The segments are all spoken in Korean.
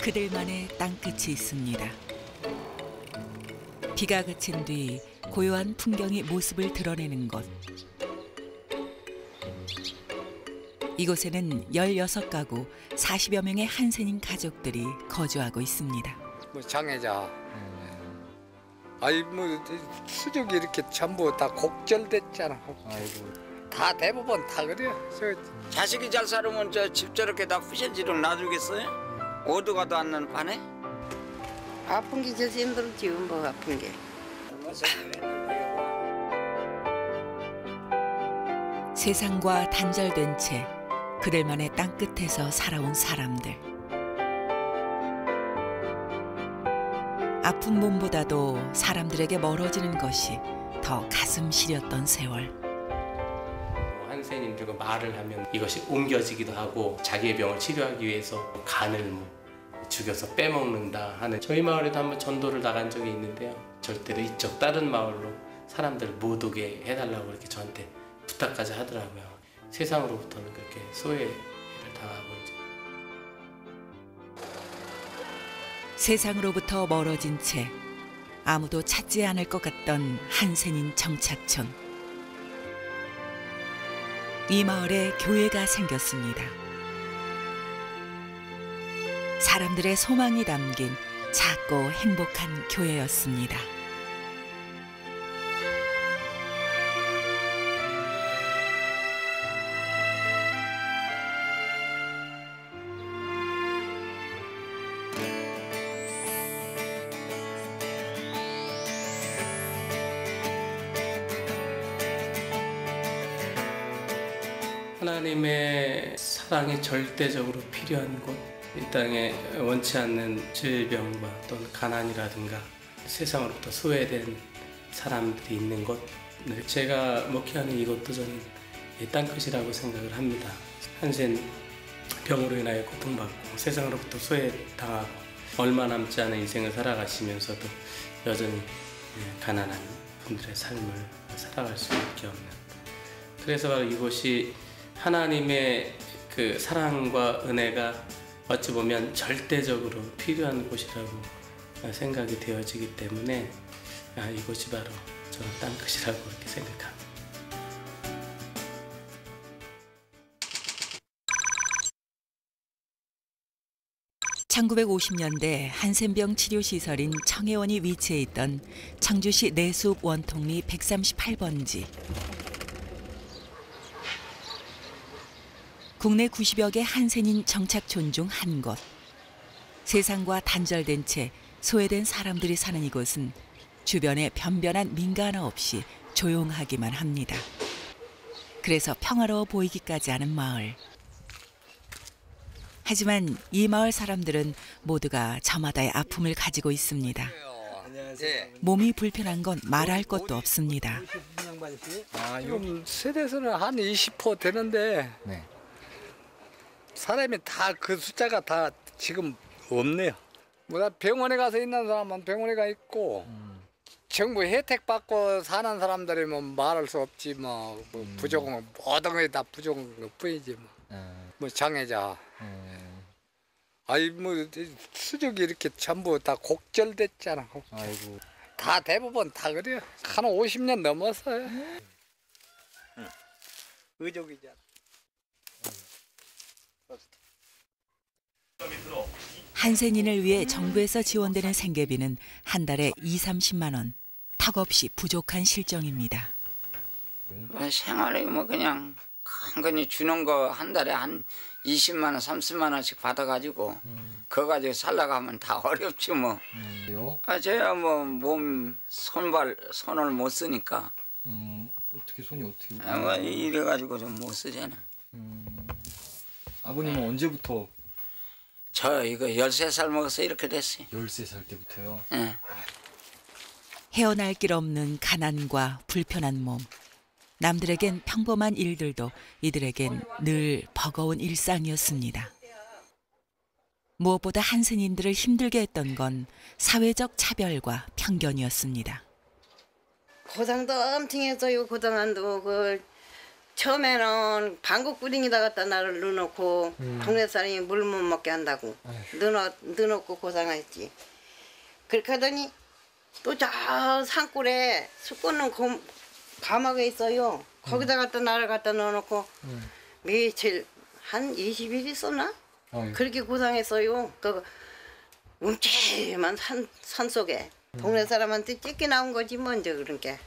그들만의 땅끝이 있습니다. 비가 그친 뒤 고요한 풍경이 모습을 드러내는 곳. 이곳에는 16가구 40여 명의 한센인 가족들이 거주하고 있습니다. 뭐 장애자, 아이 뭐 수족이 이렇게 전부 다 곡절됐잖아. 아이고. 다 대부분 다 그래요. 자식이 잘 살으면 저 집 저렇게 다 부셔지를 놔주겠어요? 어디 가도 않는 판에? 아픈 게 제일 힘들지, 뭐 아픈 게. 세상과 단절된 채 그들만의 땅끝에서 살아온 사람들. 아픈 몸보다도 사람들에게 멀어지는 것이 더 가슴 시렸던 세월. 한센인들과 말을 하면 이것이 옮겨지기도 하고 자기의 병을 치료하기 위해서 간을 죽여서 빼먹는다 하는, 저희 마을에도 한번 전도를 나간 적이 있는데요. 절대로 이쪽 다른 마을로 사람들 못 오게 해달라고 이렇게 저한테 부탁까지 하더라고요. 세상으로부터는 그렇게 소외를 당하고 이제. 세상으로부터 멀어진 채 아무도 찾지 않을 것 같던 한센인 정착촌. 이 마을에 교회가 생겼습니다. 사람들의 소망이 담긴 작고 행복한 교회였습니다. 하나님의 사랑이 절대적으로 필요한 곳, 이 땅에 원치 않는 질병과 또는 가난이라든가 세상으로부터 소외된 사람들이 있는 곳, 제가 목회하는 이곳도 저는 땅끝이라고 생각을 합니다. 한센 병으로 인하여 고통받고 세상으로부터 소외당하고 얼마 남지 않은 인생을 살아가시면서도 여전히 가난한 분들의 삶을 살아갈 수밖에 없는, 그래서 바로 이곳이 하나님의 그 사랑과 은혜가 어찌 보면 절대적으로 필요한 곳이라고 생각이 되어지기 때문에 이곳이 바로 저는 땅끝이라고 그렇게 생각합니다. (1950년대) 한센병 치료시설인 청해원이 위치해 있던 청주시 내숲 원통리 138번지. 국내 90여 개 한센인 정착촌 중 한 곳. 세상과 단절된 채 소외된 사람들이 사는 이곳은 주변에 변변한 민가 하나 없이 조용하기만 합니다. 그래서 평화로워 보이기까지 하는 마을. 하지만 이 마을 사람들은 모두가 저마다의 아픔을 가지고 있습니다. 몸이 불편한 건 말할 것도 없습니다. 지금 세대에서는 한 20% 되는데 네. 사람이 다 그 숫자가 다 지금 없네요. 뭐 병원에 가서 있는 사람은 병원에 가 있고 정부 혜택 받고 사는 사람들이 뭐 말할 수 없지 뭐 부족한 모든 게 다 부족한 것 뿐이지 뭐 장애자. 아이 뭐 수족이 이렇게 전부 다 곡절됐잖아. 아이고. 다 대부분 다 그래요. 한 50년 넘었어요. 의족이잖아. 한센인을 위해 정부에서 지원되는 생계비는 한 달에 20~30만 원. 턱없이 부족한 실정입니다. 생활에 뭐 그냥 간간히 주는 거 한 달에 한 20만 원, 30만 원씩 받아가지고 그거 가지고 살려고 하면 다 어렵지 뭐. 제가 뭐 몸, 손을 못 쓰니까. 어떻게 손이 어떻게? 뭐 이래가지고 좀 못 쓰잖아. 아버님은 언제부터? 저 이거 13살 먹어서 이렇게 됐어요. 13살 때부터요? 네. 헤어날 길 없는 가난과 불편한 몸. 남들에겐 평범한 일들도 이들에겐 늘 버거운 일상이었습니다. 무엇보다 한센인들을 힘들게 했던 건 사회적 차별과 편견이었습니다. 고생도 엄청 했어요. 그동안도 처음에는 방국 뿌링에다 갖다 나를 넣어놓고 동네 사람이 물 못 먹게 한다고 넣어놓고 고생했지. 그렇게 하더니 또 저 산골에 숯꽂는 감옥에 있어요. 거기다 갖다 나를 갖다 넣어놓고 며칠 한 20일 있었나? 그렇게 고생했어요. 그 움찔한 산속에 동네 사람한테 찢겨 나온 거지 먼저 그런 게.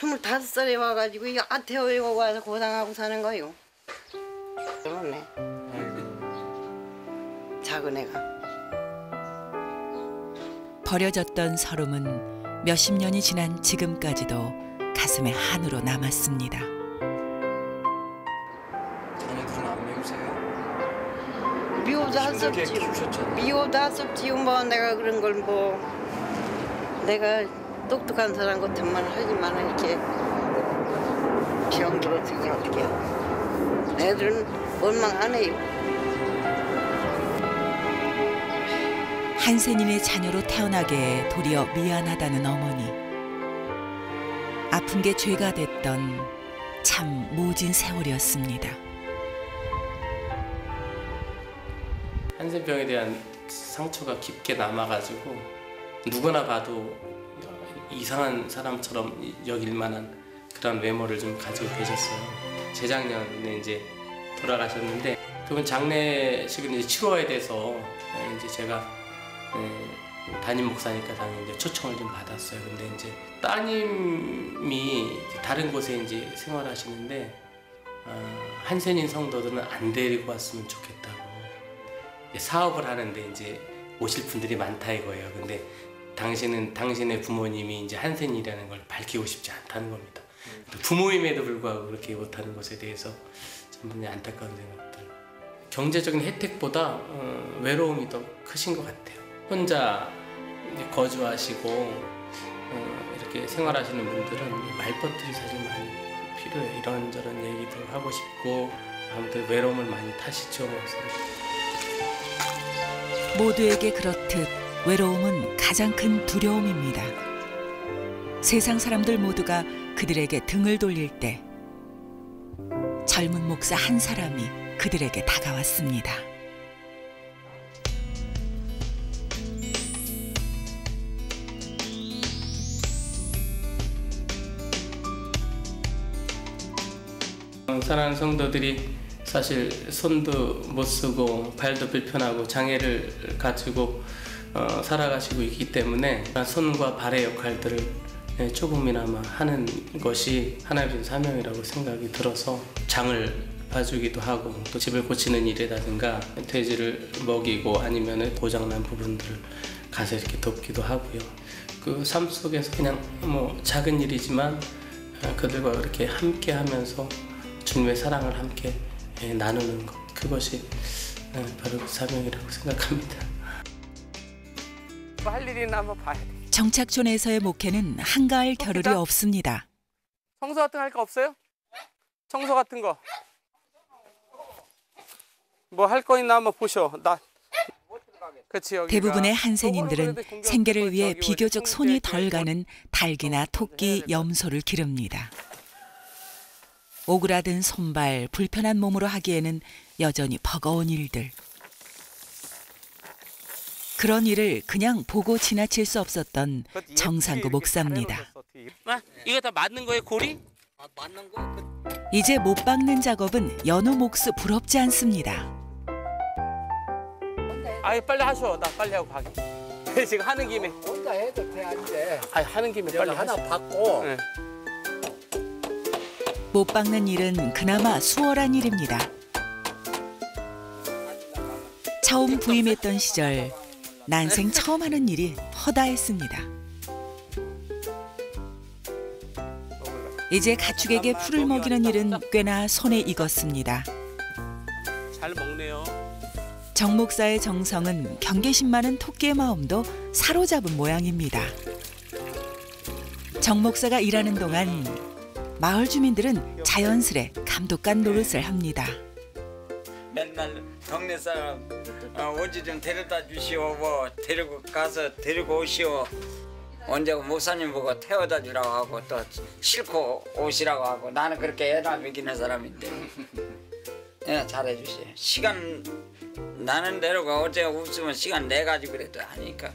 25살에 와가지고 이 아태어에 와서 고생하고 사는 거요. 그렇네. 작은 애가. 버려졌던 서름은 몇십 년이 지난 지금까지도 가슴에 한으로 남았습니다. 자녀들은 안 미우세요? 미워도 할 수 힘들게 없지. 키우셨잖아요. 미워도 할 수 없지. 뭐 내가 그런 걸 뭐 내가 똑똑한 사람 같으면 하지만 이렇게 병 들었으니 어떻게 애들은 원망 안 해요. 한센인의 자녀로 태어나게 도리어 미안하다는 어머니. 아픈 게 죄가 됐던 참 모진 세월이었습니다. 한센병에 대한 상처가 깊게 남아가지고 누구나 봐도 이상한 사람처럼 여길 만한 그런 외모를 좀 가지고 계셨어요. 재작년에 이제 돌아가셨는데 그분 장례식을 이제 치러야 돼서 이제 제가 담임 목사니까 당연히 이제 초청을 좀 받았어요. 근데 이제 따님이 다른 곳에 이제 생활하시는데 한센인 성도들은 안 데리고 왔으면 좋겠다고 사업을 하는데 이제 오실 분들이 많다 이거예요. 근데 당신의 부모님이 이제 한센이라는 걸 밝히고 싶지 않다는 겁니다. 부모임에도 불구하고 그렇게 못하는 것에 대해서 참 안타까운 생각들. 경제적인 혜택보다 외로움이 더 크신 것 같아요. 혼자 이제 거주하시고 이렇게 생활하시는 분들은 말벗들이 사실 많이 필요해요. 이런저런 얘기도 하고 싶고 아무튼 외로움을 많이 타시죠. 모두에게 그렇듯 외로움은 가장 큰 두려움입니다. 세상 사람들 모두가 그들에게 등을 돌릴 때 젊은 목사 한 사람이 그들에게 다가왔습니다. 사랑하는 성도들이 사실 손도 못 쓰고 발도 불편하고 장애를 가지고 살아가시고 있기 때문에 손과 발의 역할들을 조금이나마 하는 것이 하나님의 사명이라고 생각이 들어서 장을 봐주기도 하고 또 집을 고치는 일이라든가 돼지를 먹이고 아니면 고장난 부분들을 가서 이렇게 돕기도 하고요. 그 삶 속에서 그냥 뭐 작은 일이지만 그들과 이렇게 함께 하면서 주님의 사랑을 함께 나누는 것, 그것이 바로 그 사명이라고 생각합니다. 뭐 할 일이나 한번 봐야 돼. 정착촌에서의 목회는 한가할 겨를이 없습니다. 청소 같은 거 할 거 없어요? 청소 같은 거. 뭐 할 거 있나 한번 보셔. 그치, 대부분의 한센인들은 생계를 위해 비교적 손이 덜 가는 닭이나 토끼, 염소를 기릅니다. 오그라든 손발, 불편한 몸으로 하기에는 여전히 버거운 일들. 그런 일을 그냥 보고 지나칠 수 없었던 정상구 목사입니다. 이거 다 맞는 거예요, 고리? 맞는 거. 이제 못 박는 작업은 여느 몫이 부럽지 않습니다. 아이 빨리 하셔. 나 빨리 하고 가게. 지금 하는 김에. 혼자 해도 돼, 안 돼. 아니 하는 김에 빨리 하나 하셔. 받고. 네. 못 박는 일은 그나마 수월한 일입니다. 처음 부임했던 시절 난생 처음 하는 일이 허다했습니다. 이제 가축에게 풀을 먹이는 일은 꽤나 손에 익었습니다. 잘 먹네요. 정 목사의 정성은 경계심 많은 토끼의 마음도 사로잡은 모양입니다. 정 목사가 일하는 동안 마을 주민들은 자연스레 감독관 노릇을 합니다. 맨날 동네 사람 어디 좀 데려다 주시오, 뭐 데리고 가서 데리고 오시오. 언제 목사님 보고 태워다 주라고 하고 또 싣고 오시라고 하고 나는 그렇게 애나 먹이는 사람인데 예, 잘해주세요. 시간 나는 대로가 어제 없으면 시간 내 가지고 그래도 하니까.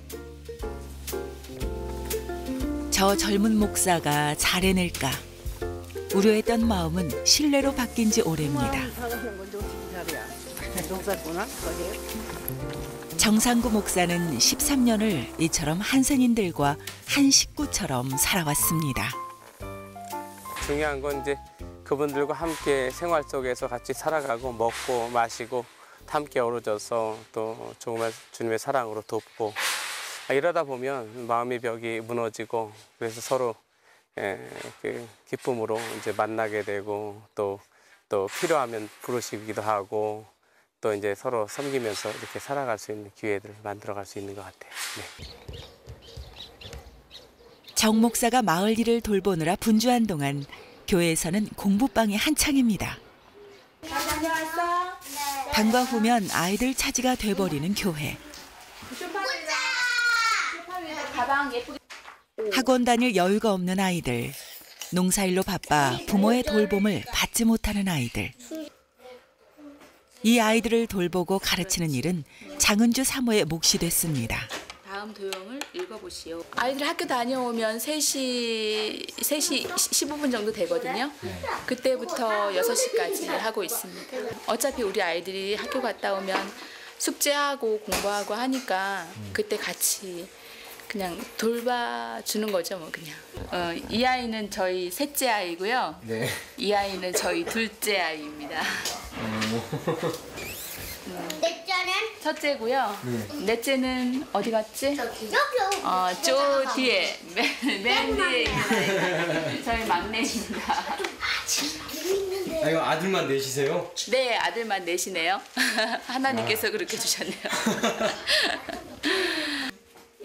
저 젊은 목사가 잘해낼까 우려했던 마음은 신뢰로 바뀐 지 오래입니다. 정상구 목사는 13년을 이처럼 한센인들과 한 식구처럼 살아왔습니다. 중요한 건 이제 그분들과 함께 생활 속에서 같이 살아가고 먹고 마시고 함께 어우러져서 또 정말 주님의 사랑으로 돕고 이러다 보면 마음의 벽이 무너지고 그래서 서로 그 기쁨으로 이제 만나게 되고 또 필요하면 부르시기도 하고 또 이제 서로 섬기면서 이렇게 살아갈 수 있는 기회들을 만들어갈 수 있는 것 같아요. 네. 정 목사가 마을 일을 돌보느라 분주한 동안 교회에서는 공부방이 한창입니다. 방과 후면 아이들 차지가 돼버리는 교회. 학원 다닐 여유가 없는 아이들, 농사일로 바빠 부모의 돌봄을 받지 못하는 아이들. 이 아이들을 돌보고 가르치는 일은 장은주 사모의 몫이 됐습니다. 다음 도형을 읽어보시오. 아이들 학교 다녀오면 3시 15분 정도 되거든요. 그때부터 6시까지 하고 있습니다. 어차피 우리 아이들이 학교 갔다 오면 숙제하고 공부하고 하니까 그때 같이 그냥 돌봐주는 거죠, 뭐 그냥. 이 아이는 저희 셋째 아이고요. 네. 이 아이는 저희 둘째 아이입니다. 넷째는? 첫째고요. 넷째는 어디 갔지? 저 뒤에 맨 뒤에 있는 저희 막내입니다. 아, 이거 아들만 넷이세요? 네, 아들만 넷이네요. 하나님께서 그렇게 주셨네요.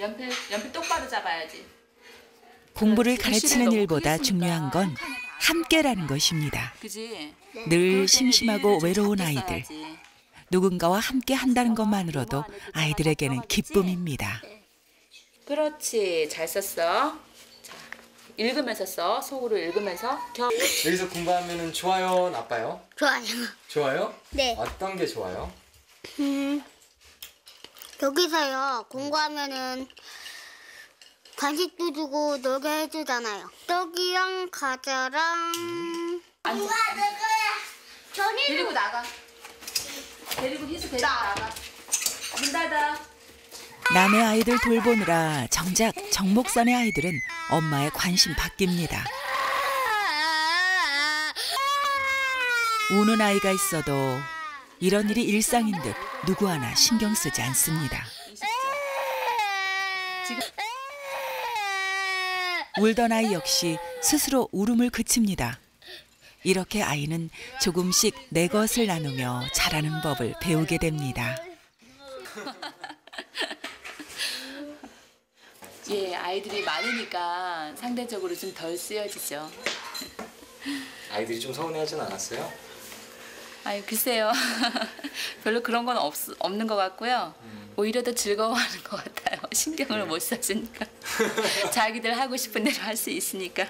연필 똑바로 잡아야지. 공부를 가르치는 일보다 중요한 건 함께라는 것입니다. 그지? 늘 심심하고 외로운 아이들. 누군가와 함께 한다는 것만으로도 아이들에게는 기쁨입니다. 그렇지, 잘 썼어. 자, 읽으면서 써. 속으로 읽으면서. 여기서 공부하면 좋아요, 나빠요? 좋아요. 좋아요? 네. 어떤 게 좋아요? 여기서요, 공부하면은 간식도 주고 놀게 해주잖아요. 떡이랑 과자랑. 앉아. 데리고 나가. 데리고 희수 데리고 나가. 문 닫아. 남의 아이들 돌보느라 정작 정목산의 아이들은 엄마의 관심 바뀝니다. 우는 아이가 있어도 이런 일이 일상인 듯 누구 하나 신경 쓰지 않습니다. 울던 아이 역시 스스로 울음을 그칩니다. 이렇게 아이는 조금씩 내 것을 나누며 자라는 법을 배우게 됩니다. 예, 아이들이 많으니까 상대적으로 좀 덜 쓰여지죠. 아이들이 좀 서운해하진 않았어요? 아유, 글쎄요. 별로 그런 건 없는 것 같고요. 오히려 더 즐거워하는 것 같아요. 신경을 못 써주니까. 자기들 하고 싶은 대로 할 수 있으니까.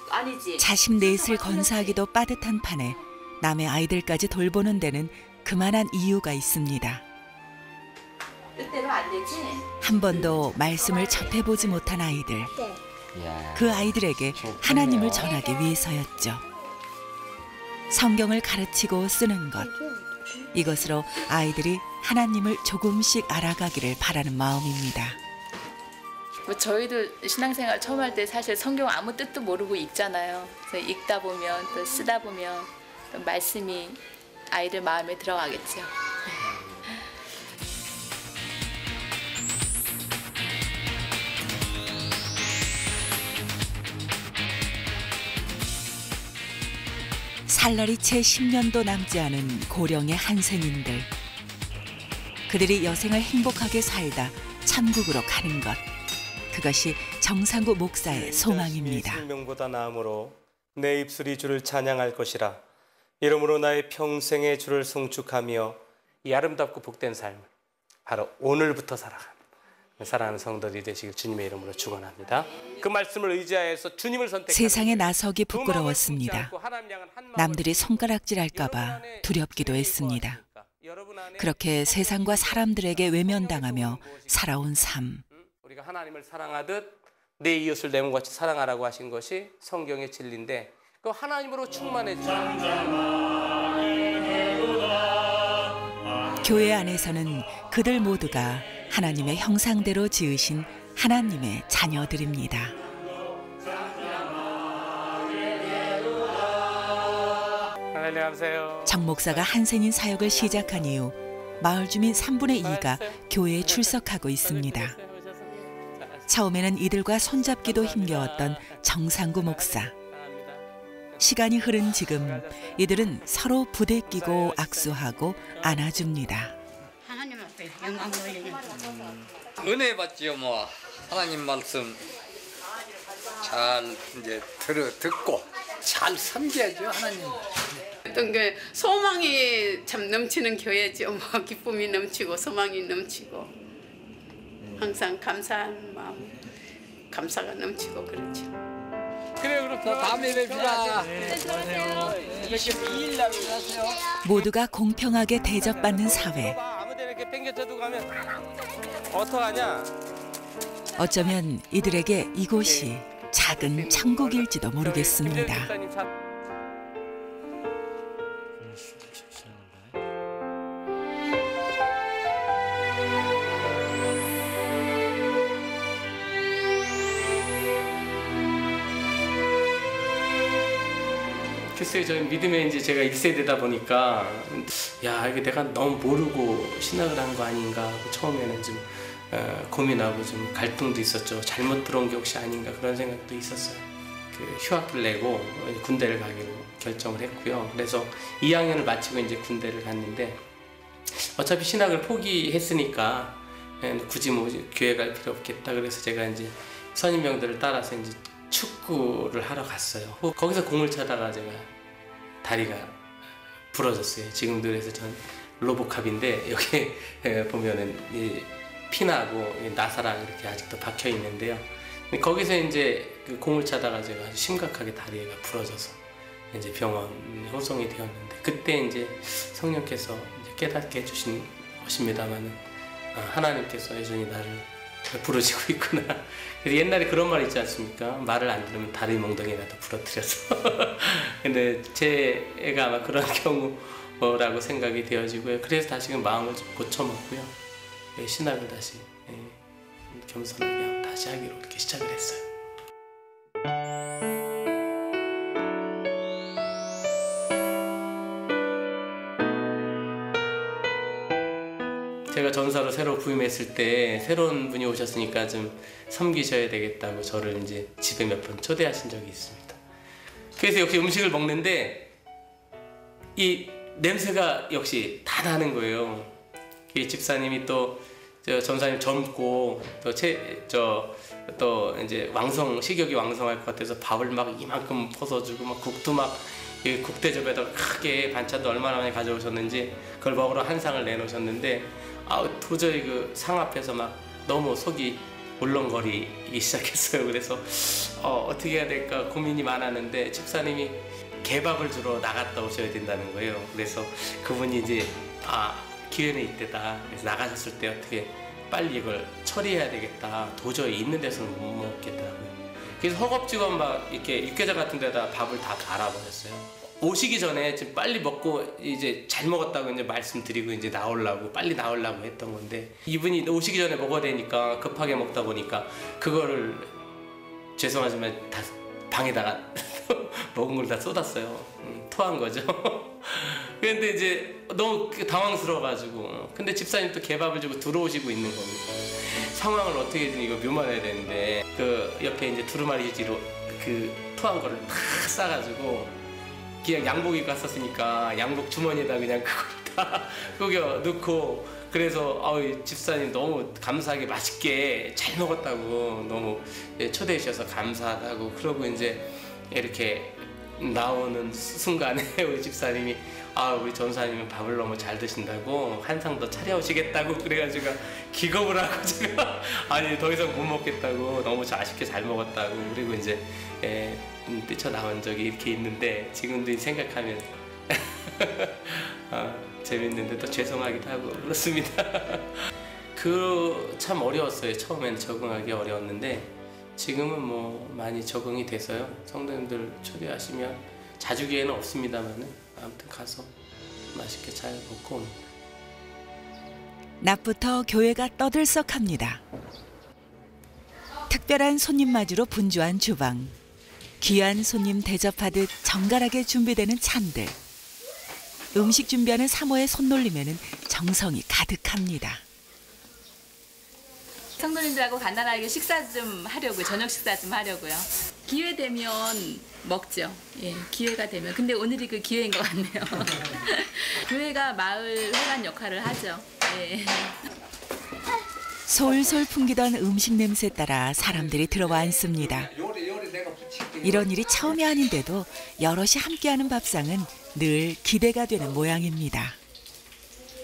아니지. 자식 넷을 건사하기도 빠듯한 판에 남의 아이들까지 돌보는 데는 그만한 이유가 있습니다. 뜻대로 안 되지? 한 번도 말씀을 접해보지 못한 아이들. 이야, 그 아이들에게 하나님을 전하기 위해서였죠. 성경을 가르치고 쓰는 것. 이것으로 아이들이 하나님을 조금씩 알아가기를 바라는 마음입니다. 뭐 저희도 신앙생활 처음 할 때 사실 성경 아무 뜻도 모르고 읽잖아요. 그래서 읽다 보면 또 쓰다 보면 또 말씀이 아이들 마음에 들어가겠죠. 살날이 채 10년도 남지 않은 고령의 한센인들. 그들이 여생을 행복하게 살다 천국으로 가는 것. 그것이 정상구 목사의 소망입니다. 생명보다 나음으로 내 입술이 주를 찬양할 것이라. 이러므로 나의 평생에 주를 송축하며 이 아름답고 복된 삶을 바로 오늘부터 살아가는 사랑하는 성도들이 되시길 주님의 이름으로 축원합니다. 그 말씀을 의지하여서 주님을 선택하는 세상에 나서기 부끄러웠습니다. 남들이 손가락질할까 봐 두렵기도 했습니다. 그렇게 세상과 사람들에게 외면당하며 살아온 삶. 우리가 하나님을 사랑하듯 내 이웃을 내 몸같이 사랑하라고 하신 것이 성경의 진리인데 그 하나님으로 충만해지는 교회 안에서는 그들 모두가 하나님의 형상대로 지으신 하나님의 자녀들입니다. 정 목사가 한센인 사역을 시작한 이후 마을 주민 3분의 2가 교회에 출석하고 있습니다. 처음에는 이들과 손잡기도 힘겨웠던 정상구 목사. 시간이 흐른 지금 이들은 서로 부대끼고 악수하고 안아줍니다. 하나님 앞에 영광 돌리는 은혜 받지요. 뭐 하나님 말씀 잘 이제 듣고 잘 섬겨야죠. 하나님. 어떤 게 소망이 참 넘치는 교회죠. 뭐 기쁨이 넘치고 소망이 넘치고 항상 감사한 마음, 감사가 넘치고 그렇죠. 그래 그렇게 다음에 뵙시다. 모두가 공평하게 대접받는 사회. 아무데나 이렇게 땡겨져도 가면 어떡하냐? 어쩌면 이들에게 이곳이 작은 천국일지도 모르겠습니다. 글쎄요, 저는 믿음에 이제 제가 1세대다 보니까 야, 이게 내가 너무 모르고 신학을 한 거 아닌가 하고 처음에는 좀 고민하고 좀 갈등도 있었죠. 잘못 들어온 게 혹시 아닌가 그런 생각도 있었어요. 그 휴학을 내고 군대를 가기로 결정을 했고요. 그래서 2학년을 마치고 이제 군대를 갔는데 어차피 신학을 포기했으니까 굳이 뭐 교회 갈 필요 없겠다. 그래서 제가 이제 선임병들을 따라서 이제 축구를 하러 갔어요. 거기서 공을 차다가 제가 다리가 부러졌어요. 지금도 그래서 전 로보캅인데 여기 보면은 이 피나고 나사랑 이렇게 아직도 박혀 있는데요. 거기서 이제 그 공을 차다가 제가 아주 심각하게 다리가 부러져서 이제 병원에 호송이 되었는데 그때 이제 성령께서 이제 깨닫게 해주신 것입니다만은 하나님께서 여전히 나를 부르시고 있구나. 그래서 옛날에 그런 말 있지 않습니까? 말을 안 들으면 다리 몽둥이라도 부러뜨려서. 근데 제 애가 아마 그런 경우라고 생각이 되어지고요. 그래서 다시금 마음을 좀 고쳐먹고요. 신학을 다시 겸손하게 다시 하기로 이렇게 시작을 했어요. 제가 전사로 새로 부임했을 때 새로운 분이 오셨으니까 좀 섬기셔야 되겠다고 저를 이제 집에 몇 번 초대하신 적이 있습니다. 그래서 역시 음식을 먹는데 이 냄새가 역시 다 나는 거예요. 이 집사님이 또 전사님 젊고 또 이제 식욕이 왕성할 것 같아서 밥을 막 이만큼 퍼서주고 막 국도 막 국대접에다 크게 반찬도 얼마나 많이 가져오셨는지 그걸 먹으러 한 상을 내놓으셨는데 도저히 그 상 앞에서 막 너무 속이 울렁거리기 시작했어요. 그래서 어떻게 해야 될까 고민이 많았는데 집사님이 개밥을 주러 나갔다 오셔야 된다는 거예요. 그래서 그분이 이제 기회는 이때다. 그래서 나가셨을 때 어떻게 빨리 이걸 처리해야 되겠다. 도저히 있는 데서는 못 먹겠더라고요. 그래서 허겁지겁 막 이렇게 육개장 같은 데다 밥을 다 갈아버렸어요. 오시기 전에 지금 빨리 먹고 이제 잘 먹었다고 이제 말씀드리고 이제 빨리 나오려고 했던 건데 이분이 오시기 전에 먹어야 되니까 급하게 먹다 보니까 그거를 죄송하지만 다 방에다가 먹은 걸 다 쏟았어요. 토한 거죠. 그런데 이제 너무 당황스러워가지고 근데 집사님 또 개밥을 주고 들어오시고 있는 겁니다. 상황을 어떻게든 이거 묘만해야 되는데 그 옆에 이제 두루마리지로 그 토한 거를 다 싸가지고 그냥 양복 입고 갔었으니까 양복 주머니에다 그냥 그걸 다 구겨 넣고 그래서 집사님 너무 감사하게 맛있게 잘 먹었다고 너무 초대해 주셔서 감사하다고 그러고 이제 이렇게 나오는 순간에 우리 집사님이 우리 전사님은 밥을 너무 잘 드신다고 한 상 더 차려오시겠다고 그래가지고 기겁을 하고 제가 아니 더 이상 못 먹겠다고 너무 맛있게 잘 먹었다고 그리고 이제 뛰쳐나온 적이 이렇게 있는데 지금도 생각하면 재밌는데 또 죄송하기도 하고 그렇습니다. 참 어려웠어요. 처음엔 적응하기 어려웠는데 지금은 뭐 많이 적응이 돼서요. 성도님들 초대하시면 자주 기회는 없습니다만은 아무튼 가서 맛있게 잘 먹고 옵니다. 낮부터 교회가 떠들썩합니다. 특별한 손님 맞이로 분주한 주방. 귀한 손님 대접하듯 정갈하게 준비되는 찬들. 음식 준비하는 사모의 손놀림에는 정성이 가득합니다. 성도님들하고 간단하게 식사 좀 하려고요. 저녁 식사 좀 하려고요. 기회 되면 먹죠. 예, 기회가 되면. 근데 오늘이 그 기회인 것 같네요. 교회가 마을 회관 역할을 하죠. 예. 솔솔 풍기던 음식 냄새 따라 사람들이 들어와 앉습니다. 이런 일이 처음이 아닌데도 여럿이 함께하는 밥상은 늘 기대가 되는 모양입니다.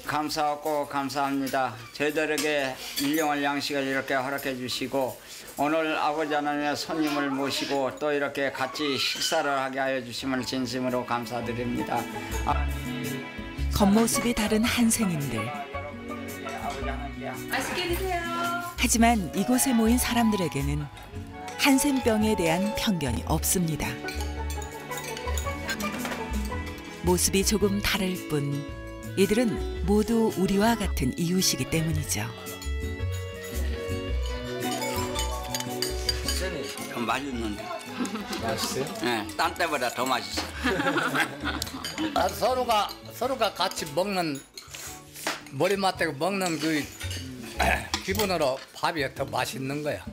감사하고 감사합니다. 저희들에게 일용할 양식을 이렇게 허락해 주시고 오늘 아버지 하나님의 손님을 모시고 또 이렇게 같이 식사를 하게 하여 주심을 진심으로 감사드립니다. 겉모습이 다른 한센인들. 맛있게 드세요. 하지만 이곳에 모인 사람들에게는 한센병에 대한 편견이 없습니다. 모습이 조금 다를 뿐 이들은 모두 우리와 같은 이웃이기 때문이죠. 좀 맛있는데. 맛있어요? 네, 딴 때보다 더 맛있어요. 서로가 같이 먹는 머리 맞대고 먹는 그 기분으로 밥이 더 맛있는 거야.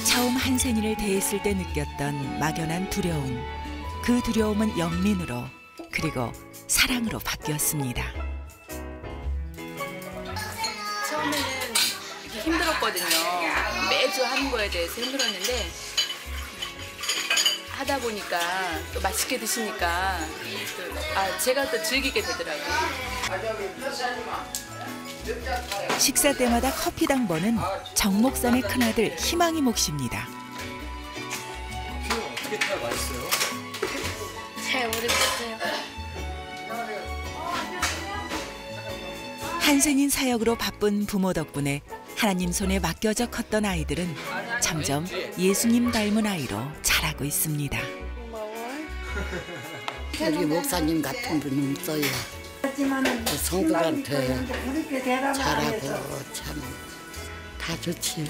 처음 한센이를 대했을 때 느꼈던 막연한 두려움. 그 두려움은 영민으로 그리고 사랑으로 바뀌었습니다. 처음에는 힘들었거든요. 매주 하는 거에 대해서 힘들었는데 하다 보니까 또 맛있게 드시니까 제가 또 즐기게 되더라고요. 식사 때마다 커피당 버는 정목산의 큰아들 희망이 몫입니다. 어떻게 타야 맛있어요? 잘 모르겠어요. 한센인 사역으로 바쁜 부모 덕분에 하나님 손에 맡겨져 컸던 아이들은 점점 예수님 닮은 아이로 자라고 있습니다. 우리 목사님 같은 분이 있어요. 성도한테 잘하고 참 다 좋지요.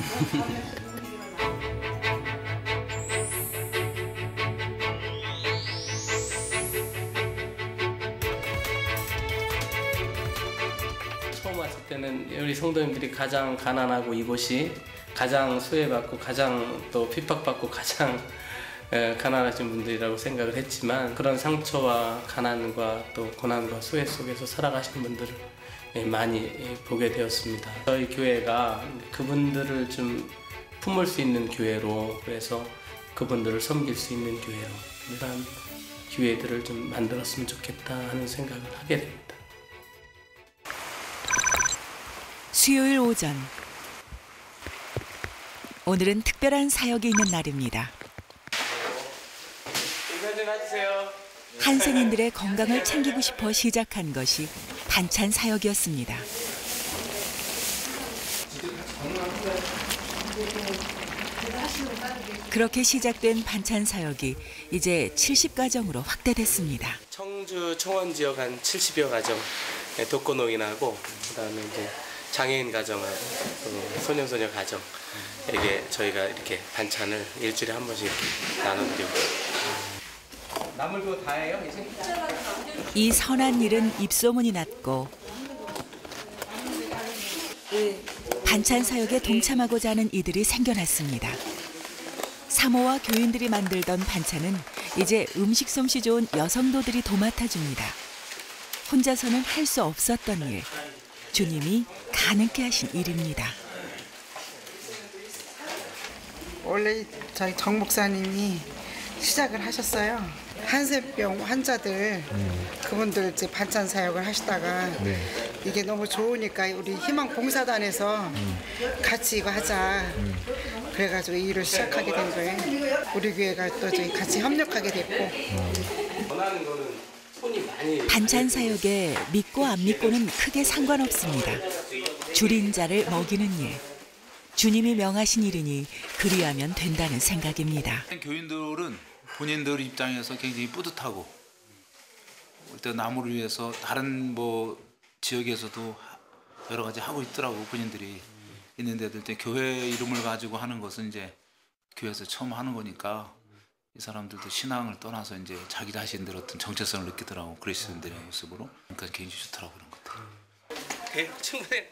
처음 왔을 때는 우리 성도님들이 가장 가난하고 이곳이 가장 소외받고 가장 또 핍박받고 가장 가난하신 분들이라고 생각을 했지만 그런 상처와 가난과 또 고난과 소외 속에서 살아가시는 분들을 많이 보게 되었습니다. 저희 교회가 그분들을 좀 품을 수 있는 교회로 그래서 그분들을 섬길 수 있는 교회로 이런 교회들을 좀 만들었으면 좋겠다 하는 생각을 하게 됩니다. 수요일 오전. 오늘은 특별한 사역이 있는 날입니다. 한센인들의 건강을 챙기고 싶어 시작한 것이 반찬 사역이었습니다. 그렇게 시작된 반찬 사역이 이제 70가정으로 확대됐습니다. 청주 청원 지역 한 70여 가정 독거노인하고 그다음에 이제 장애인 가정하고 소년소녀 가정에게 저희가 이렇게 반찬을 일주일에 한 번씩 이렇게 나눠드리고 나물도 다 해요 이제? 이 선한 일은 입소문이 났고 반찬 사역에 동참하고자 하는 이들이 생겨났습니다. 사모와 교인들이 만들던 반찬은 이제 음식 솜씨 좋은 여성도들이 도맡아줍니다. 혼자서는 할 수 없었던 일, 주님이 가능케 하신 일입니다. 원래 저희 정 목사님이 시작을 하셨어요. 한센병 환자들 그분들 이제 반찬 사역을 하시다가 이게 너무 좋으니까 우리 희망 봉사단에서 같이 이거 하자. 그래가지고 이 일을 시작하게 된 거예요. 우리 교회가 또 저희 같이 협력하게 됐고. 원하는 거는 손이 많이 반찬 사역에 믿고 안 믿고는 크게 상관없습니다. 줄인 자를 먹이는 일. 주님이 명하신 일이니 그리하면 된다는 생각입니다. 교인들은 본인들 입장에서 굉장히 뿌듯하고 일단 나무를 위해서 다른 뭐 지역에서도 여러 가지 하고 있더라고 본인들이 있는데도 이제 교회 이름을 가지고 하는 것은 이제 교회에서 처음 하는 거니까 이 사람들도 신앙을 떠나서 이제 자기 자신들 어떤 정체성을 느끼더라고 그리스도인들의 모습으로. 그러니까 굉장히 좋더라고 그런 것들. 충분해.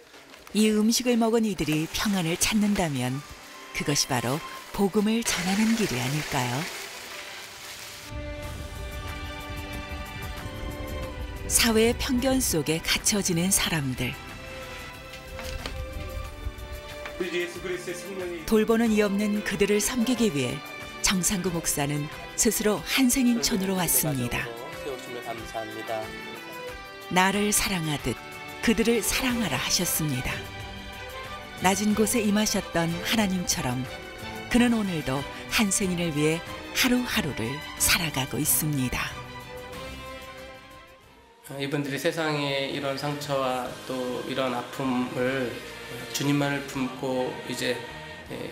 이 음식을 먹은 이들이 평안을 찾는다면 그것이 바로 복음을 전하는 길이 아닐까요? 사회의 편견 속에 갇혀 지낸 사람들. 돌보는 이 없는 그들을 섬기기 위해 정상구 목사는 스스로 한센인촌으로 왔습니다. 감사합니다. 나를 사랑하듯 그들을 사랑하라 하셨습니다. 낮은 곳에 임하셨던 하나님처럼 그는 오늘도 한센인을 위해 하루하루를 살아가고 있습니다. 이분들이 세상에 이런 상처와 또 이런 아픔을 주님만을 품고 이제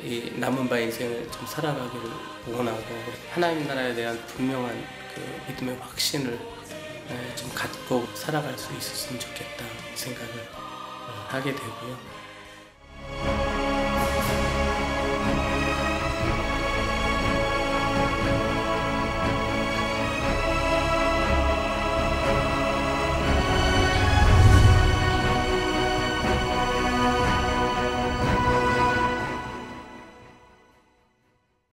이 남은 바 인생을 좀 살아가기를 원하고 하나님 나라에 대한 분명한 그 믿음의 확신을 좀 갖고 살아갈 수 있었으면 좋겠다 생각을 하게 되고요.